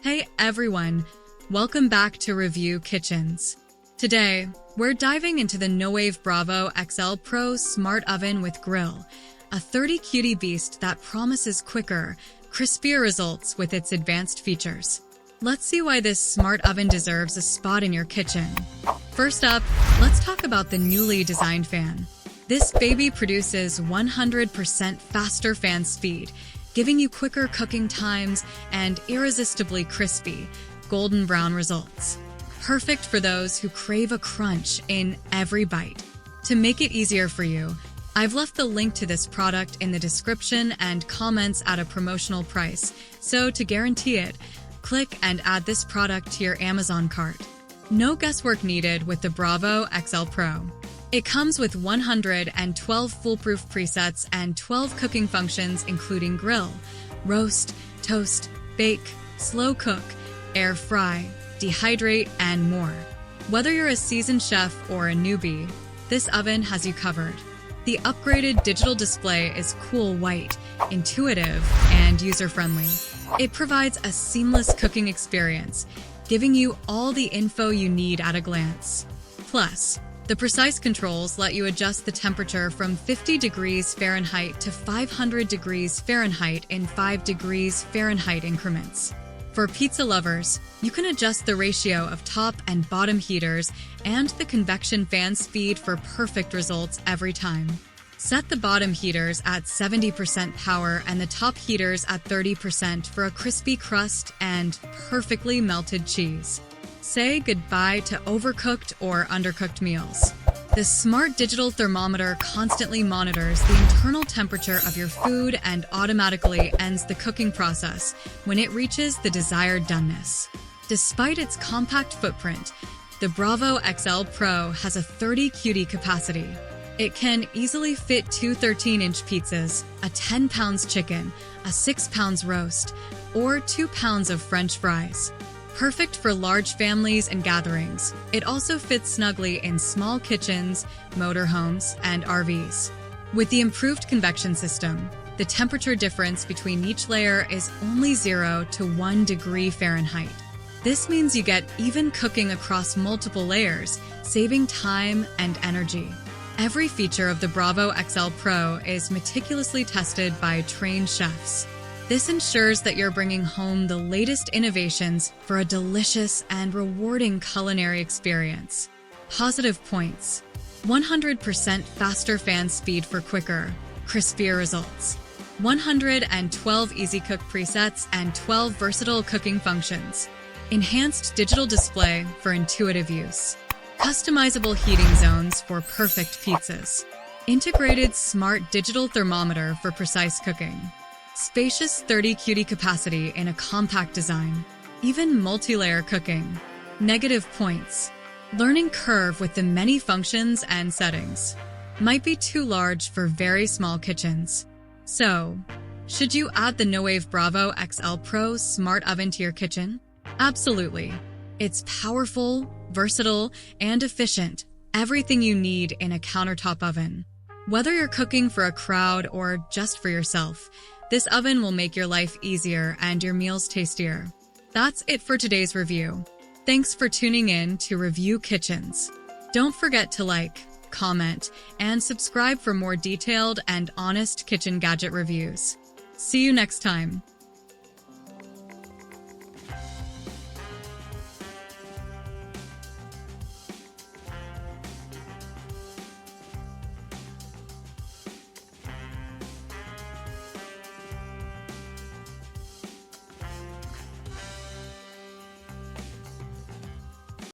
Hey everyone, welcome back to Review Kitchens. Today, we're diving into the Nuwave Bravo XL Pro Smart Oven with Grill, a 30 cutie beast that promises quicker, crispier results with its advanced features. Let's see why this smart oven deserves a spot in your kitchen. First up, let's talk about the newly designed fan. This baby produces 100% faster fan speed, giving you quicker cooking times and irresistibly crispy, golden brown results. Perfect for those who crave a crunch in every bite. To make it easier for you, I've left the link to this product in the description and comments at a promotional price, so to guarantee it, click and add this product to your Amazon cart. No guesswork needed with the Bravo XL Pro. It comes with 112 foolproof presets and 12 cooking functions including grill, roast, toast, bake, slow cook, air fry, dehydrate, and more. Whether you're a seasoned chef or a newbie, this oven has you covered. The upgraded digital display is cool white, intuitive, and user-friendly. It provides a seamless cooking experience, giving you all the info you need at a glance. Plus, the precise controls let you adjust the temperature from 50 degrees Fahrenheit to 500 degrees Fahrenheit in 5 degrees Fahrenheit increments. For pizza lovers, you can adjust the ratio of top and bottom heaters and the convection fan speed for perfect results every time. Set the bottom heaters at 70% power and the top heaters at 30% for a crispy crust and perfectly melted cheese. Say goodbye to overcooked or undercooked meals. The smart digital thermometer constantly monitors the internal temperature of your food and automatically ends the cooking process when it reaches the desired doneness. Despite its compact footprint, the Bravo XL Pro has a 30 cutie capacity. It can easily fit two 13-inch pizzas, a 10 pounds chicken, a 6 pounds roast, or 2 pounds of French fries. Perfect for large families and gatherings, it also fits snugly in small kitchens, motorhomes, and RVs. With the improved convection system, the temperature difference between each layer is only 0 to 1 degree Fahrenheit. This means you get even cooking across multiple layers, saving time and energy. Every feature of the Bravo XL Pro is meticulously tested by trained chefs. This ensures that you're bringing home the latest innovations for a delicious and rewarding culinary experience. Positive points: 100% faster fan speed for quicker, crispier results. 112 easy cook presets and 12 versatile cooking functions. Enhanced digital display for intuitive use. Customizable heating zones for perfect pizzas. Integrated smart digital thermometer for precise cooking. Spacious 30 cutie capacity in a compact design. Even multi-layer cooking. Negative points: learning curve with the many functions and settings. Might be too large for very small kitchens. So, should you add the Nuwave Bravo XL Pro Smart Oven to your kitchen? Absolutely. It's powerful, versatile, and efficient. Everything you need in a countertop oven. Whether you're cooking for a crowd or just for yourself, this oven will make your life easier and your meals tastier. That's it for today's review. Thanks for tuning in to Review Kitchens. Don't forget to like, comment, and subscribe for more detailed and honest kitchen gadget reviews. See you next time.